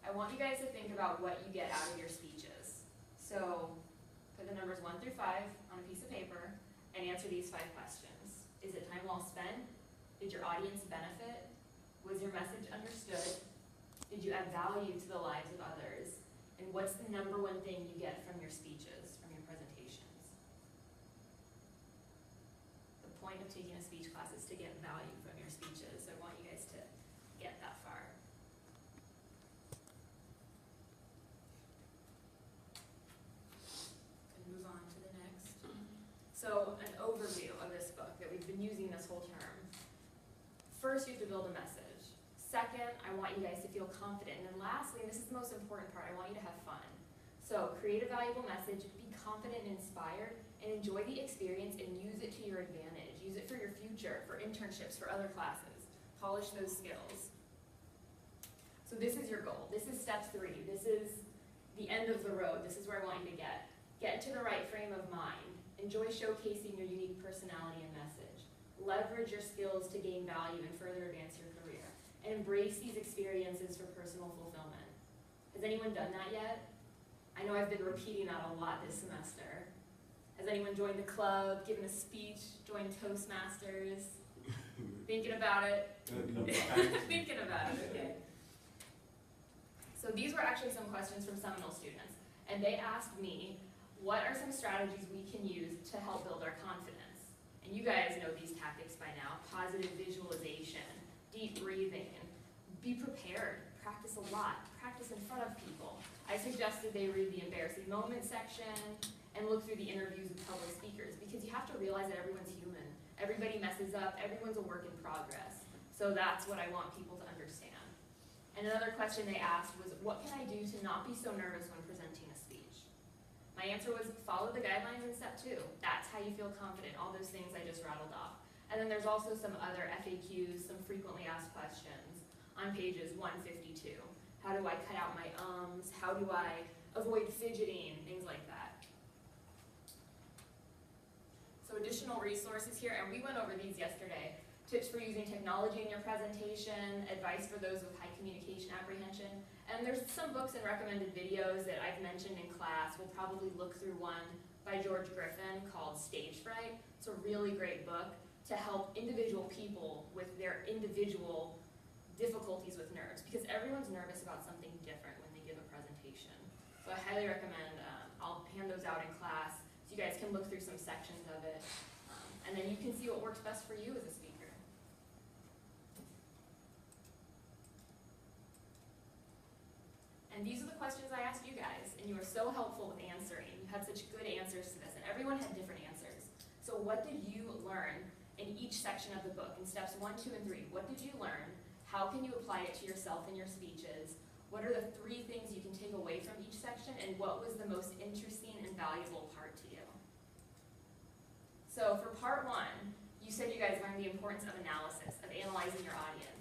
I want you guys to think about what you get out of your speeches. So put the numbers 1 through 5 on a piece of paper and answer these 5 questions. Is it time well spent? Did your audience benefit? Was your message understood? Did you add value to the lives of others? And what's the number one thing you get from your speeches, from your presentations? The point of taking a speech class is to get value from your speeches. So I want you guys to get that far. And move on to the next. So an overview of this book that we've been using this whole term. First, you have to build a message. Second, I want you guys to feel confident. And then lastly, and this is the most important part, I want you to have fun. So create a valuable message, be confident and inspired, and enjoy the experience and use it to your advantage. Use it for your future, for internships, for other classes. Polish those skills. So this is your goal. This is step 3. This is the end of the road. This is where I want you to get. Get into the right frame of mind. Enjoy showcasing your unique personality and message. Leverage your skills to gain value and further advance your career. And embrace these experiences for personal fulfillment. Has anyone done that yet? I know I've been repeating that a lot this semester. Has anyone joined the club, given a speech, joined Toastmasters? Thinking about it? Thinking about it, okay. So these were actually some questions from Seminole students. And they asked me, what are some strategies we can use to help build our confidence? And you guys know these tactics by now. Positive visualization, deep breathing, be prepared, practice a lot, practice in front of people. I suggested they read the embarrassing moments section and look through the interviews with public speakers because you have to realize that everyone's human. Everybody messes up, everyone's a work in progress. So that's what I want people to understand. And another question they asked was, what can I do to not be so nervous when presenting a speech? My answer was, follow the guidelines in step 2. That's how you feel confident, all those things I just rattled off. And then there's also some other FAQs, some frequently asked questions on pages 152. How do I cut out my ums? How do I avoid fidgeting? Things like that. So additional resources here, and we went over these yesterday. Tips for using technology in your presentation, advice for those with high communication apprehension. And there's some books and recommended videos that I've mentioned in class. We'll probably look through one by George Griffin called Stage Fright. It's a really great book to help individual people with their individual difficulties with nerves, because everyone's nervous about something different when they give a presentation. So I highly recommend, I'll hand those out in class so you guys can look through some sections of it, and then you can see what works best for you as a speaker. And these are the questions I asked you guys, and you were so helpful with answering. You had such good answers to this, and everyone had different answers. So what did you learn in each section of the book, in steps 1, 2, and 3? What did you learn? How can you apply it to yourself in your speeches? What are the 3 things you can take away from each section, and what was the most interesting and valuable part to you? So for part 1, you said you guys learned the importance of analysis, of analyzing your audience.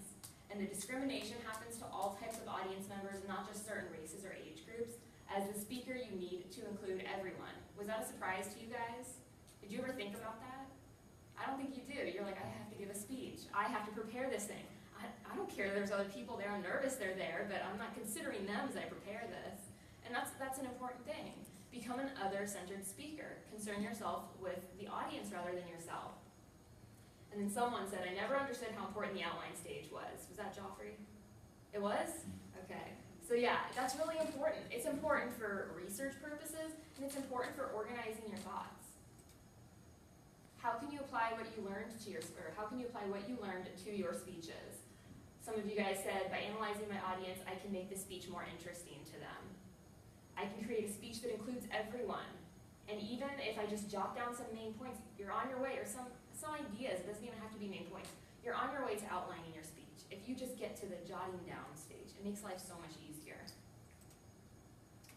And the discrimination happens to all types of audience members, not just certain races or age groups. As the speaker, you need to include everyone. Was that a surprise to you guys? Did you ever think about that? I don't think you do. You're like, I have to give a speech. I have to prepare this thing. I don't care there's other people there. I'm nervous they're there, but I'm not considering them as I prepare this. And that's an important thing. Become an other-centered speaker. Concern yourself with the audience rather than yourself. And then someone said, I never understood how important the outline stage was. Was that Joffrey? It was? Okay. So yeah, that's really important. It's important for research purposes, and it's important for organizing your thoughts. How can you apply what you learned to your speeches? Some of you guys said, by analyzing my audience, I can make the speech more interesting to them. I can create a speech that includes everyone. And even if I just jot down some main points, you're on your way, or some ideas, it doesn't even have to be main points. You're on your way to outlining your speech. If you just get to the jotting down stage, it makes life so much easier.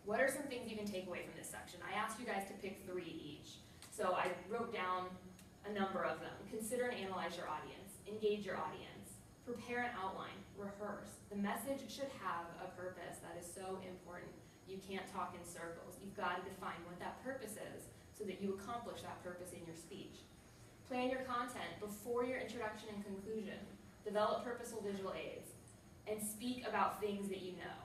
What are some things you can take away from this section? I asked you guys to pick 3 each. So I wrote down a number of them. Consider and analyze your audience. Engage your audience. Prepare an outline. Rehearse. The message should have a purpose. That is so important. You can't talk in circles. You've got to define what that purpose is so that you accomplish that purpose in your speech. Plan your content before your introduction and conclusion. Develop purposeful visual aids. And speak about things that you know.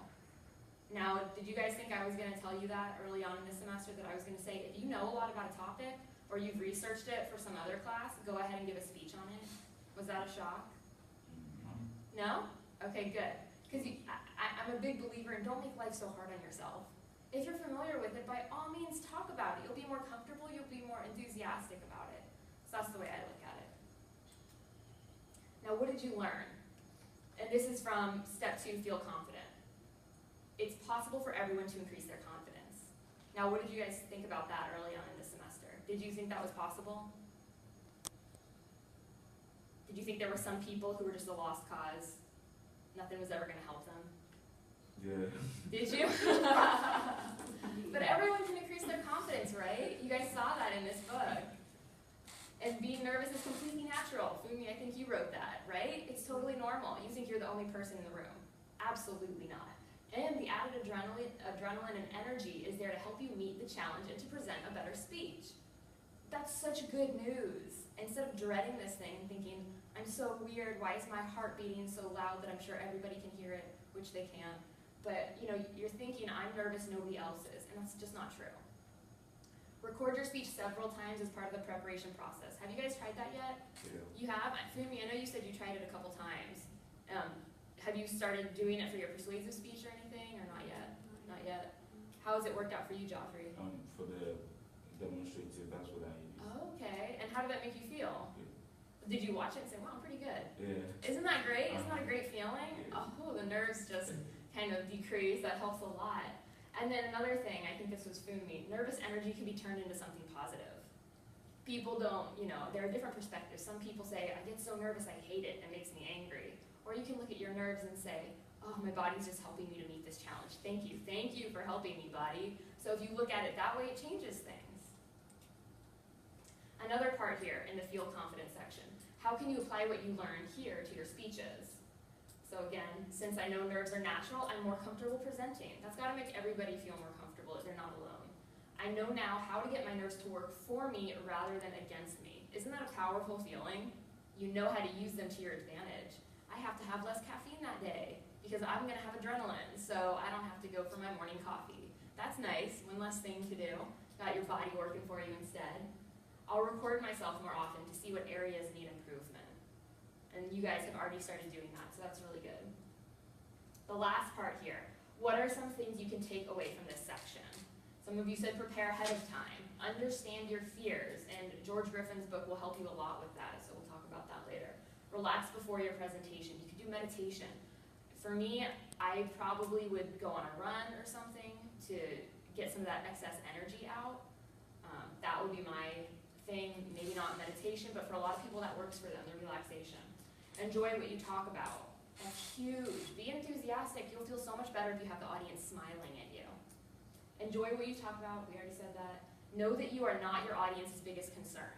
Now, did you guys think I was going to tell you that early on in this semester, that I was going to say, if you know a lot about a topic, or you've researched it for some other class, go ahead and give a speech on it? Was that a shock? No? Okay, good. Because I'm a big believer in don't make life so hard on yourself. If you're familiar with it, by all means talk about it. You'll be more comfortable, you'll be more enthusiastic about it. So that's the way I look at it. Now, what did you learn? And this is from step 2, feel confident. It's possible for everyone to increase their confidence. Now, what did you guys think about that early on in the semester? Did you think that was possible? Did you think there were some people who were just a lost cause? Nothing was ever going to help them? Yeah. Did you? But everyone can increase their confidence, right? You guys saw that in this book. And being nervous is completely natural. Fumi, I think you wrote that, right? It's totally normal. You think you're the only person in the room. Absolutely not. And the added adrenaline and energy is there to help you meet the challenge and to present a better speech. That's such good news. Instead of dreading this thing and thinking, I'm so weird, why is my heart beating so loud that I'm sure everybody can hear it, which they can. But you're thinking, I'm nervous, nobody else is, and that's just not true. Record your speech several times as part of the preparation process. Have you guys tried that yet? Yeah. You have? Fumi, I know you said you tried it a couple times. Have you started doing it for your persuasive speech or anything, or not yet? Not yet. How has it worked out for you, Joffrey? For the demonstrative, that's what I use. Oh, okay. And how did that make you feel? Yeah. Did you watch it and say, wow, I'm pretty good? Yeah. Isn't that great? Isn't that a great feeling? Yeah. Oh, the nerves just kind of decrease. That helps a lot. And then another thing, I think this was Fumi, nervous energy can be turned into something positive. People don't, there are different perspectives. Some people say, I get so nervous, I hate it, it makes me angry. Or you can look at your nerves and say, oh, my body's just helping me to meet this challenge. Thank you for helping me, body. So if you look at it that way, it changes things. Another part here in the feel confident section, how can you apply what you learned here to your speeches? So again, since I know nerves are natural, I'm more comfortable presenting. That's got to make everybody feel more comfortable if they're not alone. I know now how to get my nerves to work for me rather than against me. Isn't that a powerful feeling? You know how to use them to your advantage. I have to have less caffeine that day because I'm going to have adrenaline, so I don't have to go for my morning coffee. That's nice, one less thing to do. Got your body working for you instead. I'll record myself more often to see what areas need improvement. And you guys have already started doing that, so that's really good. The last part here, what are some things you can take away from this section? Some of you said prepare ahead of time, understand your fears, and George Griffin's book will help you a lot with that, so we'll talk about that later. Relax before your presentation. You could do meditation. For me, I probably would go on a run or something to get some of that excess energy out. That would be my thing, maybe not meditation, but for a lot of people that works for them, the relaxation. Enjoy what you talk about. That's huge. Be enthusiastic. You'll feel so much better if you have the audience smiling at you. Enjoy what you talk about. We already said that. Know that you are not your audience's biggest concern.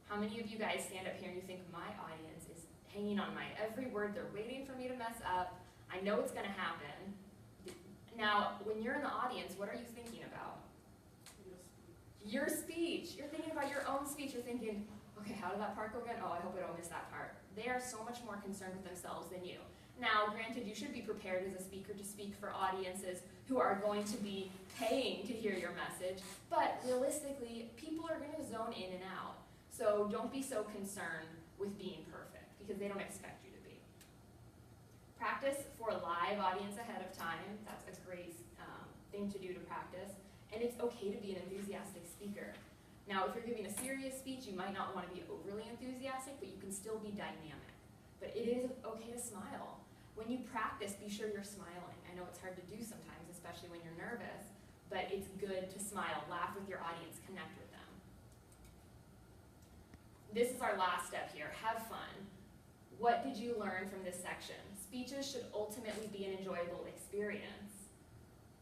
How many of you guys stand up here and you think, my audience is hanging on my every word. They're waiting for me to mess up. I know it's going to happen. Now, when you're in the audience, what are you thinking about? Your speech. You're thinking about your own speech. You're thinking, okay, how did that part go again? Oh, I hope I don't miss that part. They are so much more concerned with themselves than you. Now, granted, you should be prepared as a speaker to speak for audiences who are going to be paying to hear your message, but realistically, people are going to zone in and out. So don't be so concerned with being perfect, because they don't expect you to be. Practice for a live audience ahead of time. That's a great thing to do to practice. And it's okay to be an enthusiastic speaker. Now, if you're giving a serious speech, you might not want to be overly enthusiastic, but you can still be dynamic. But it is okay to smile. When you practice, be sure you're smiling. I know it's hard to do sometimes, especially when you're nervous, but it's good to smile, laugh with your audience, connect with them. This is our last step here, have fun. What did you learn from this section? Speeches should ultimately be an enjoyable experience.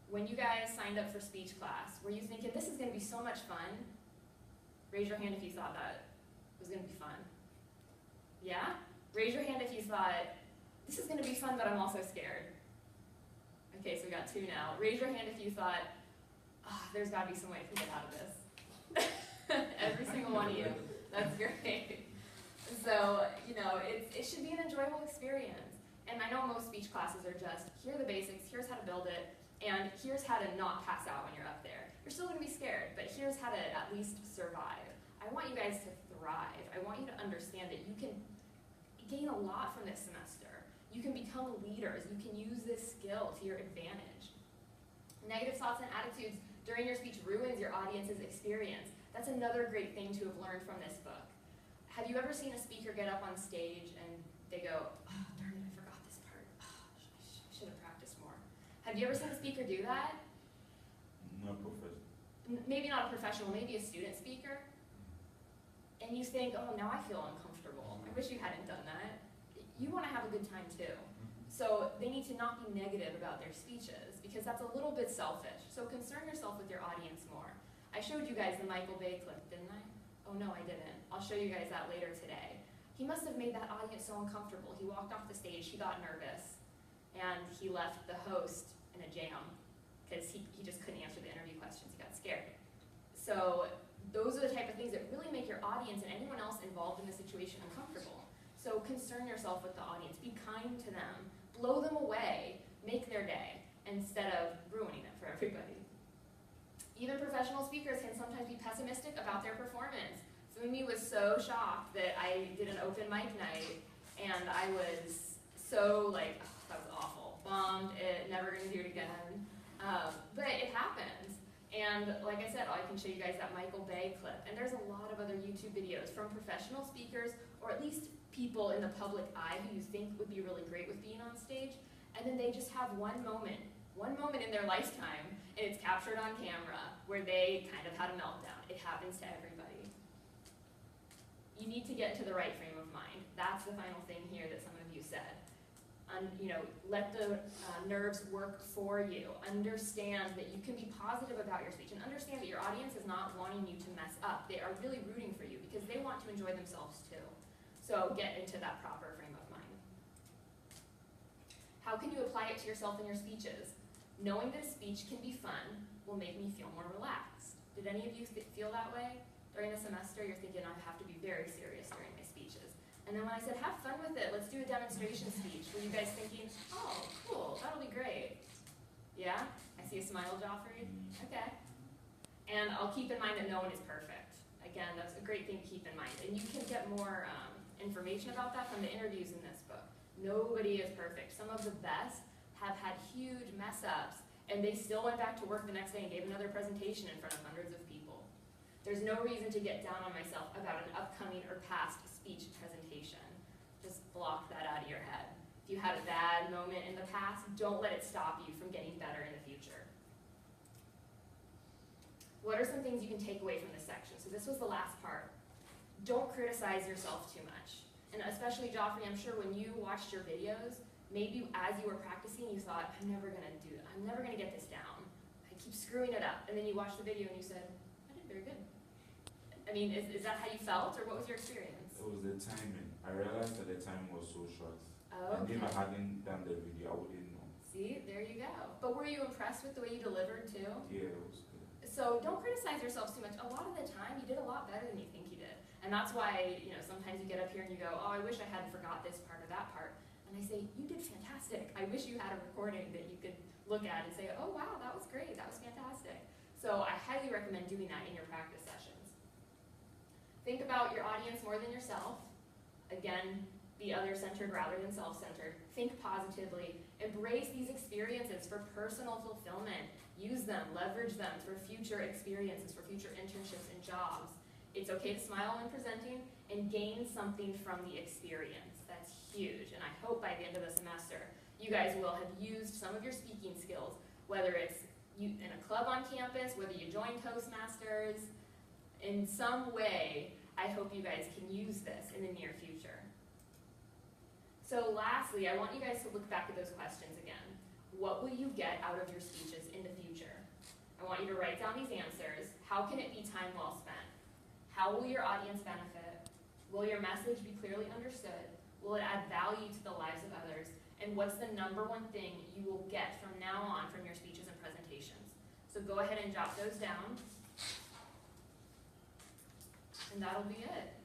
When you guys signed up for speech class, were you thinking, this is going to be so much fun? Raise your hand if you thought that it was going to be fun. Yeah? Raise your hand if you thought, this is going to be fun, but I'm also scared. Okay, so we got 2 now. Raise your hand if you thought, there's got to be some way to get out of this. Every single one of you. That's great. So, it should be an enjoyable experience. And I know most speech classes are just, here are the basics, here's how to build it, And here's how to not pass out when you're up there. You're still going to be scared, but here's how to at least survive. I want you guys to thrive. I want you to understand that you can gain a lot from this semester. You can become leaders. You can use this skill to your advantage. Negative thoughts and attitudes during your speech ruins your audience's experience. That's another great thing to have learned from this book. Have you ever seen a speaker get up on stage and they go, oh, darn it, I forgot this part. Oh, I should have practiced more. Have you ever seen a speaker do that? Not professional. Maybe not a professional, maybe a student speaker. And you think, oh, now I feel uncomfortable. I wish you hadn't done that. You want to have a good time too. So they need to not be negative about their speeches because that's a little bit selfish. So concern yourself with your audience more. I showed you guys the Michael Bay clip, didn't I? Oh no, I didn't. I'll show you guys that later today. He must have made that audience so uncomfortable. He walked off the stage, he got nervous, and he left the host in a jam because he just couldn't answer the interview questions. He got scared. So those are the type of things that really make your audience and anyone else involved in the situation uncomfortable. So concern yourself with the audience. Be kind to them. Blow them away. Make their day instead of ruining it for everybody. Even professional speakers can sometimes be pessimistic about their performance. Fumi was so shocked that I did an open mic night and I was so like, oh, that was awful. Bummed, never gonna do it again. But it happens. And like I said, I can show you guys that Michael Bay clip. And there's a lot of other YouTube videos from professional speakers, or at least people in the public eye who you think would be really great with being on stage. And then they just have one moment in their lifetime, and it's captured on camera, where they kind of had a meltdown. It happens to everybody. You need to get into the right frame of mind. That's the final thing here that some of you said. Let the nerves work for you. Understand that you can be positive about your speech, and understand that your audience is not wanting you to mess up. They are really rooting for you because they want to enjoy themselves too. So get into that proper frame of mind. How can you apply it to yourself in your speeches? Knowing that a speech can be fun will make me feel more relaxed. Did any of you feel that way? During the semester, you're thinking, I have to be very serious during my speeches. And then when I said, have fun with it, let's do a demonstration speech, were you guys thinking, oh, cool, that'll be great? Yeah? I see a smile, Joffrey. Okay. And I'll keep in mind that no one is perfect. Again, that's a great thing to keep in mind. And you can get more information about that from the interviews in this book. Nobody is perfect. Some of the best have had huge mess-ups, and they still went back to work the next day and gave another presentation in front of hundreds of people. There's no reason to get down on myself about an upcoming or past speech presentation. Just block that out of your head. If you had a bad moment in the past, don't let it stop you from getting better in the future. What are some things you can take away from this section? So this was the last part. Don't criticize yourself too much. And especially, Joffrey, I'm sure when you watched your videos, maybe as you were practicing, you thought, I'm never gonna get this down. I keep screwing it up. And then you watched the video and you said, I did very good. I mean, is that how you felt, or what was your experience? It was the timing. I realized that the time was so short. Oh, And okay. if I hadn't done the video, I wouldn't know. See, there you go. But were you impressed with the way you delivered too? Yeah, it was good. So don't criticize yourself too much. A lot of the time, you did a lot better than you think you did. And that's why, sometimes you get up here and you go, oh, I wish I hadn't forgot this part or that part. And I say, you did fantastic. I wish you had a recording that you could look at and say, oh, wow, that was great. That was fantastic. So I highly recommend doing that in your practice sessions. Think about your audience more than yourself. Again, be other-centered rather than self-centered. Think positively. Embrace these experiences for personal fulfillment. Use them, leverage them for future experiences, for future internships and jobs. It's okay to smile when presenting and gain something from the experience. That's huge. And I hope by the end of the semester, you guys will have used some of your speaking skills, whether it's in a club on campus, whether you join Toastmasters. In some way, I hope you guys can use this in the near future. So lastly, I want you guys to look back at those questions again. What will you get out of your speeches in the future? I want you to write down these answers. How can it be time well spent? How will your audience benefit? Will your message be clearly understood? Will it add value to the lives of others? And what's the number one thing you will get from now on from your speeches and presentations? So go ahead and jot those down. And that'll be it.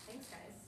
Thanks, guys.